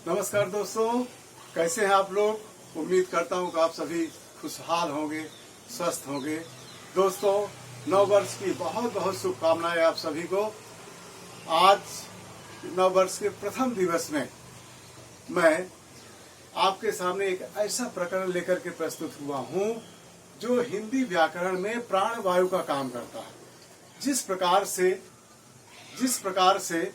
नमस्कार दोस्तों, कैसे हैं आप लोग। उम्मीद करता हूं कि आप सभी खुशहाल होंगे, स्वस्थ होंगे। दोस्तों, नव वर्ष की बहुत बहुत शुभकामनाएं आप सभी को। आज नव वर्ष के प्रथम दिवस में मैं आपके सामने एक ऐसा प्रकरण लेकर के प्रस्तुत हुआ हूं जो हिंदी व्याकरण में प्राणवायु का काम करता है। जिस प्रकार से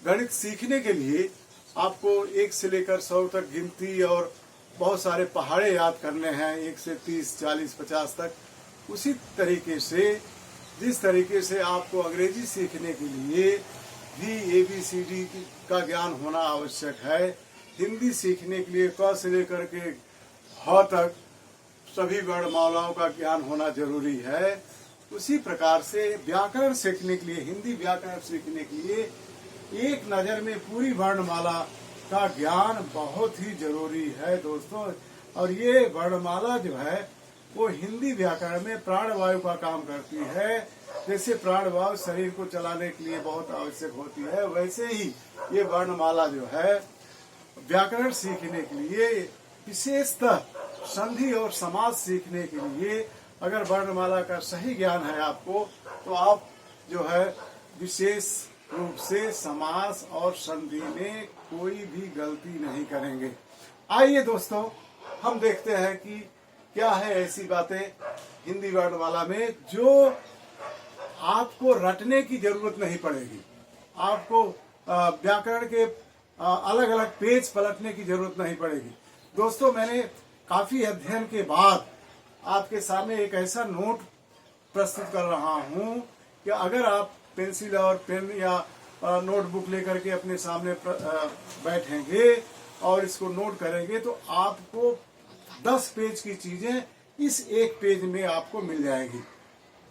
गणित सीखने के लिए आपको 1 से लेकर 100 तक गिनती और बहुत सारे पहाड़े याद करने हैं, 1 से 30, 40, 50 तक, उसी तरीके से जिस तरीके से आपको अंग्रेजी सीखने के लिए भी ABCD का ज्ञान होना आवश्यक है, हिंदी सीखने के लिए क से लेकर के ह तक सभी वर्णमालाओं का ज्ञान होना जरूरी है। उसी प्रकार से व्याकरण सीखने के लिए, हिंदी व्याकरण सीखने के लिए एक नजर में पूरी वर्णमाला का ज्ञान बहुत ही जरूरी है दोस्तों। और ये वर्णमाला जो है वो हिंदी व्याकरण में प्राणवायु का काम करती है। जैसे प्राणवायु शरीर को चलाने के लिए बहुत आवश्यक होती है, वैसे ही ये वर्णमाला जो है व्याकरण सीखने के लिए, विशेषतः संधि और समास सीखने के लिए, अगर वर्णमाला का सही ज्ञान है आपको, तो आप जो है विशेष रूप से समास और संधि में कोई भी गलती नहीं करेंगे। आइए दोस्तों, हम देखते हैं कि क्या है ऐसी बातें हिंदी वर्णमाला में जो आपको रटने की जरूरत नहीं पड़ेगी। आपको व्याकरण के अलग अलग पेज पलटने की जरूरत नहीं पड़ेगी। दोस्तों, मैंने काफी अध्ययन के बाद आपके सामने एक ऐसा नोट प्रस्तुत कर रहा हूं कि अगर आप पेंसिल और पेन या नोटबुक लेकर के अपने सामने बैठेंगे और इसको नोट करेंगे तो आपको 10 पेज की चीजें इस एक पेज में आपको मिल जाएगी,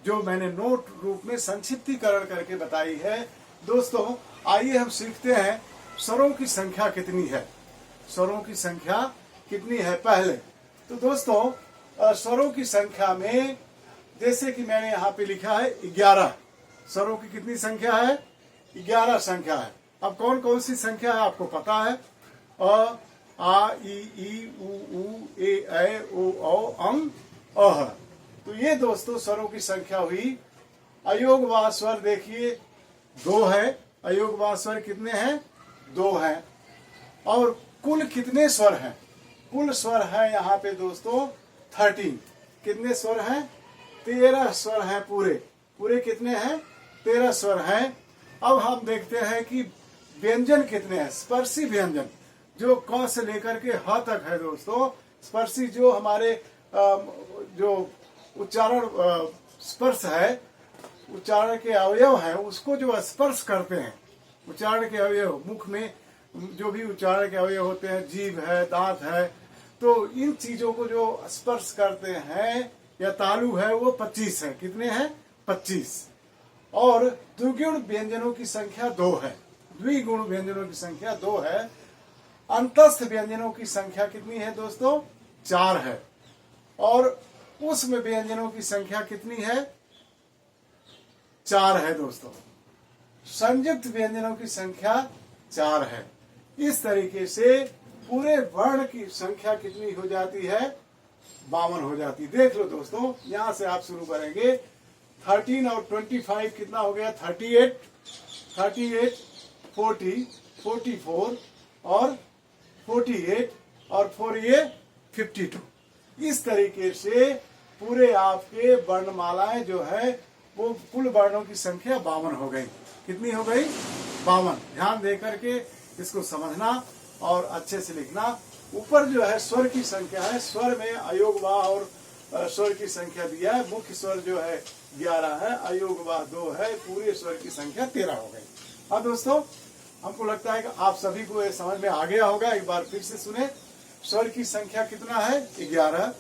जो मैंने नोट रूप में संक्षिप्तीकरण करके बताई है। दोस्तों, आइए हम सीखते हैं स्वरों की संख्या कितनी है। स्वरों की संख्या कितनी है पहले तो दोस्तों, स्वरों की संख्या में जैसे कि मैंने यहाँ पे लिखा है 11 स्वरों की कितनी संख्या है, 11 संख्या है। अब कौन कौन सी संख्या है आपको पता है। अ, आ, ई, उ, ए, ऐ, ओ, औ, अं, अह। तो ये दोस्तों स्वरों की संख्या हुई। अयोगवाह स्वर देखिए 2 है। अयोगवाह स्वर कितने हैं, 2 हैं। और कुल कितने स्वर हैं, कुल स्वर है यहाँ पे दोस्तों 13। कितने स्वर हैं, 13 स्वर हैं। पूरे कितने हैं, 13 स्वर हैं। अब हम देखते हैं कि व्यंजन कितने हैं। स्पर्शी व्यंजन जो क से लेकर के ह तक है दोस्तों। स्पर्शी जो हमारे जो उच्चारण स्पर्श है, उच्चारण के अवयव है, उसको जो स्पर्श करते हैं, उच्चारण के अवयव, मुख में जो भी उच्चारण के अवयव होते हैं, जीभ है, दांत है, तो इन चीजों को जो स्पर्श करते हैं या तालु है, वो 25 है। कितने हैं, 25। और द्विगुण व्यंजनों की संख्या 2 है। द्विगुण व्यंजनों की संख्या 2 है। अंतस्थ व्यंजनों की संख्या कितनी है दोस्तों, 4 है। और उष्म व्यंजनों की संख्या कितनी है, 4 है दोस्तों। संयुक्त व्यंजनों की संख्या 4 है। इस तरीके से पूरे वर्ण की संख्या कितनी हो जाती है, 52 हो जाती है। देख लो दोस्तों, यहां से आप शुरू करेंगे। 13 और 25 कितना हो गया, 38, 40, 44 और 48 और 4 ये 52। इस तरीके से पूरे आपके वर्णमालाएं जो है वो कुल वर्णों की संख्या 52 हो गई। कितनी हो गई, 52। ध्यान दे करके इसको समझना और अच्छे से लिखना। ऊपर जो है स्वर की संख्या है, स्वर में अयोगवाह और स्वर की संख्या दिया है। मुख्य स्वर जो है 11 है, अयोगवाह 2 है, पूरे स्वर की संख्या 13 हो गई। अब दोस्तों, हमको लगता है कि आप सभी को ये समझ में आ गया होगा। एक बार फिर से सुने। स्वर की संख्या कितना है, 11।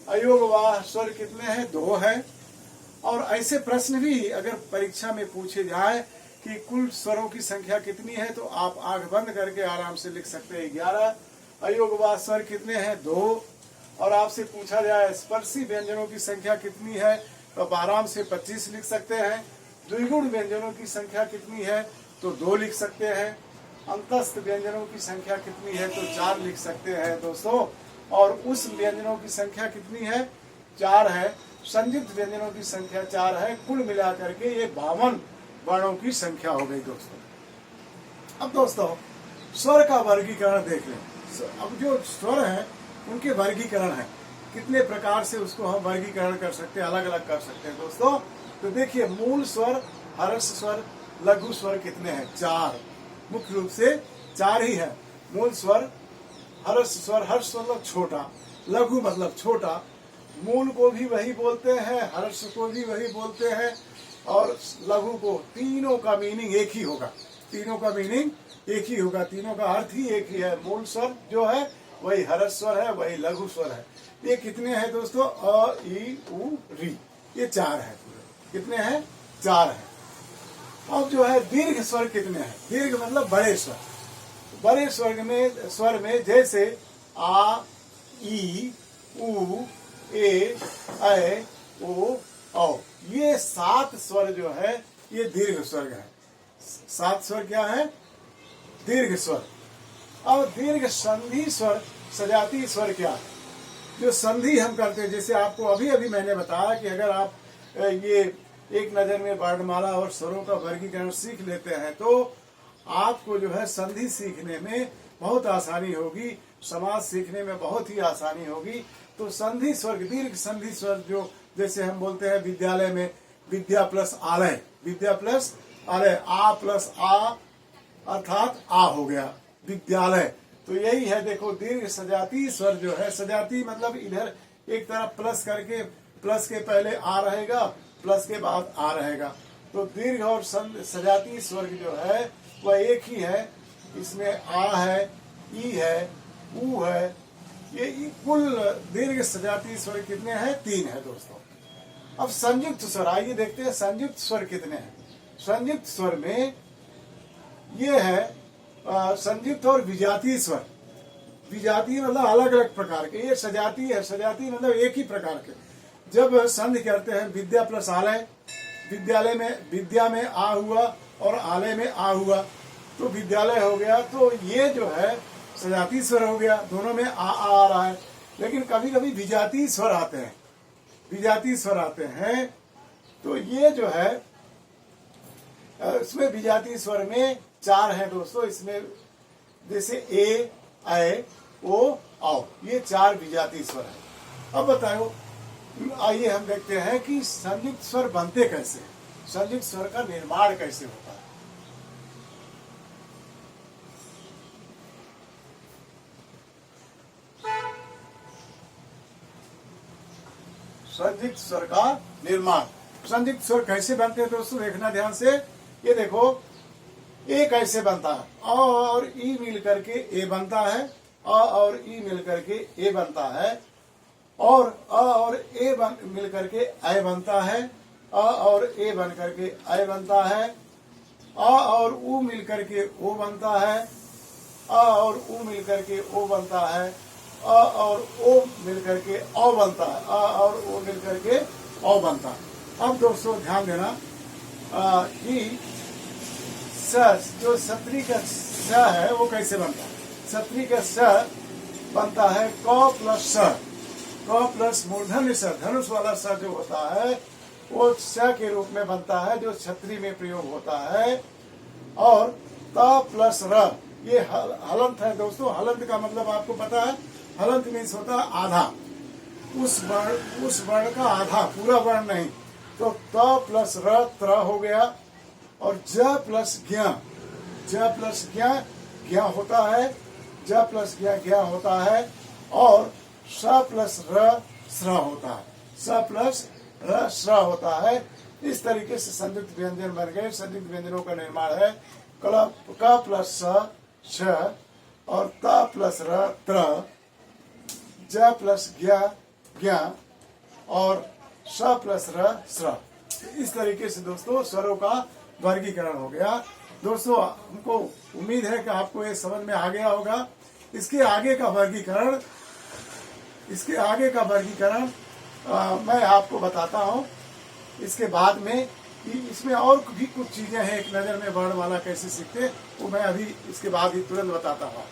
अयोगवाह स्वर कितने हैं, 2 है। और ऐसे प्रश्न भी अगर परीक्षा में पूछे जाए कि कुल स्वरों की संख्या कितनी है, तो आप आंख बंद करके आराम से लिख सकते हैं 11। अयोगवाह स्वर कितने हैं, 2। और आपसे पूछा जाए स्पर्शी व्यंजनों की संख्या कितनी है, तो आप आराम से 25 लिख सकते हैं। द्विगुण व्यंजनों की संख्या कितनी है, तो 2 लिख सकते हैं। अंतस्थ व्यंजनों की संख्या कितनी है, तो 4 लिख सकते हैं दोस्तों। और उस व्यंजनों की संख्या कितनी है, 4 है। संयुक्त व्यंजनों की संख्या 4 है। कुल मिलाकर के ये 52 वर्णों की संख्या हो गई दोस्तों। अब दोस्तों स्वर का वर्गीकरण देख लें। अब जो स्वर हैं उनके वर्गीकरण है, कितने प्रकार से उसको हम वर्गीकरण कर सकते हैं, अलग अलग कर सकते हैं दोस्तों। तो देखिए, मूल स्वर, हर्ष स्वर, लघु स्वर कितने हैं, 4। मुख्य रूप से 4 ही है। मूल स्वर, हर्ष स्वर, हर्ष मतलब छोटा, लघु मतलब छोटा, मूल को भी वही बोलते हैं, हर्ष को भी वही बोलते हैं और लघु को। तीनों का मीनिंग एक ही होगा, तीनों का मीनिंग एक ही होगा, तीनों का अर्थ ही एक ही है। मूल स्वर जो है वही हर्ष स्वर है, वही लघु स्वर है। ये कितने हैं दोस्तों, अ, ई, उ, री, ये 4 है पूरे। कितने हैं, 4 है। अब जो है दीर्घ स्वर कितने हैं, दीर्घ मतलब बड़े स्वर। बड़े स्वर में जैसे आ, ई, उ, ए, ऐ, ओ, औ, ये 7 स्वर जो है ये दीर्घ स्वर है। 7 स्वर क्या है, दीर्घ स्वर। अब दीर्घ संधि स्वर, सजाती स्वर क्या है, जो संधि हम करते हैं। जैसे आपको अभी अभी मैंने बताया कि अगर आप ये एक नजर में वर्णमाला और स्वरों का वर्गीकरण सीख लेते हैं तो आपको जो है संधि सीखने में बहुत आसानी होगी, समाज सीखने में बहुत ही आसानी होगी। तो संधि स्वर, दीर्घ संधि स्वर जो जैसे हम बोलते हैं विद्यालय में, विद्या प्लस आलय, विद्या प्लस आलय, आ प्लस आ अर्थात आ हो गया विद्यालय। तो यही है, देखो दीर्घ सजाती स्वर जो है, सजाती मतलब इधर एक तरफ प्लस करके, प्लस के पहले आ रहेगा, प्लस के बाद आ रहेगा। तो दीर्घ और सजाती स्वर जो है वह एक ही है। इसमें आ है, ई है, उ है, ये कुल दीर्घ सजाती स्वर कितने हैं, 3 है दोस्तों। अब संयुक्त स्वर, आइए देखते हैं संयुक्त स्वर कितने हैं। संयुक्त स्वर में ये है संयुक्त और विजातीय स्वर। विजातीय मतलब अलग अलग प्रकार के, ये सजाती है, सजाती मतलब एक ही प्रकार के। जब संधि करते हैं विद्या प्लस आलय, विद्यालय में, विद्या में आ हुआ और आलय में आ हुआ तो विद्यालय हो गया। तो ये जो है सजाती स्वर हो गया, दोनों में आ रहा है। लेकिन कभी कभी विजातीय स्वर आते हैं, विजातीय स्वर आते हैं। तो ये जो है इसमें विजातीय स्वर में 4 है दोस्तों। इसमें जैसे ए, ऐ, ओ, औ, ये 4 विजातीय स्वर है। अब बताओ, आइए हम देखते हैं कि संयुक्त स्वर बनते कैसे, संयुक्त स्वर का निर्माण कैसे होता है। संयुक्त स्वर का निर्माण, संयुक्त स्वर कैसे बनते हैं दोस्तों, देखना ध्यान से। ये देखो, ए कैसे बनता है, अ और ई मिल करके ए बनता है, अ और ई मिल करके ए बनता है, और अ और ए मिल करके ऐ बनता है, अ और ए बन करके ऐ बनता है, अ और उ मिल करके ओ बनता है, अ और उ मिल करके ओ बनता है, अ और ओ मिल करके औ बनता है, अ और ओ मिल करके औ बनता है। अब दोस्तों ध्यान देना कि स, जो सत्री का स है वो कैसे बनता है। सत्री का स बनता है क प्लस स, क प्लस मूर्धन्य स, धनुष वाला स जो होता है वो स के रूप में बनता है, जो छत्री में प्रयोग होता है। और त प्लस र, ये हलंत है दोस्तों। हलंत का मतलब आपको पता है, हलंत मीन्स होता है आधा, उस वर्ण का आधा, पूरा वर्ण नहीं। तो त प्लस र, त्र हो गया। और ज प्लस ज्ञ, ज प्लस ज्ञ, ज्ञ होता है, ज प्लस ज्ञ, ज्ञ होता है। और स प्लस र, स्र होता है, स प्लस र, स्र होता है। इस तरीके से संयुक्त व्यंजन बन गए। संयुक्त व्यंजनों का निर्माण है क प्लस स, छ, और त प्लस र, त्र, ज प्लस ज्ञ, ज्ञ, और स प्लस र, स्र। इस तरीके से दोस्तों स्वरों का वर्गीकरण हो गया। दोस्तों हमको उम्मीद है कि आपको ये समझ में आ गया होगा। इसके आगे का वर्गीकरण मैं आपको बताता हूँ इसके बाद में। इसमें और भी कुछ चीजें हैं, एक नजर में वर्णमाला कैसे सीखते हैं, वो मैं अभी इसके बाद ही तुरंत बताता हूँ।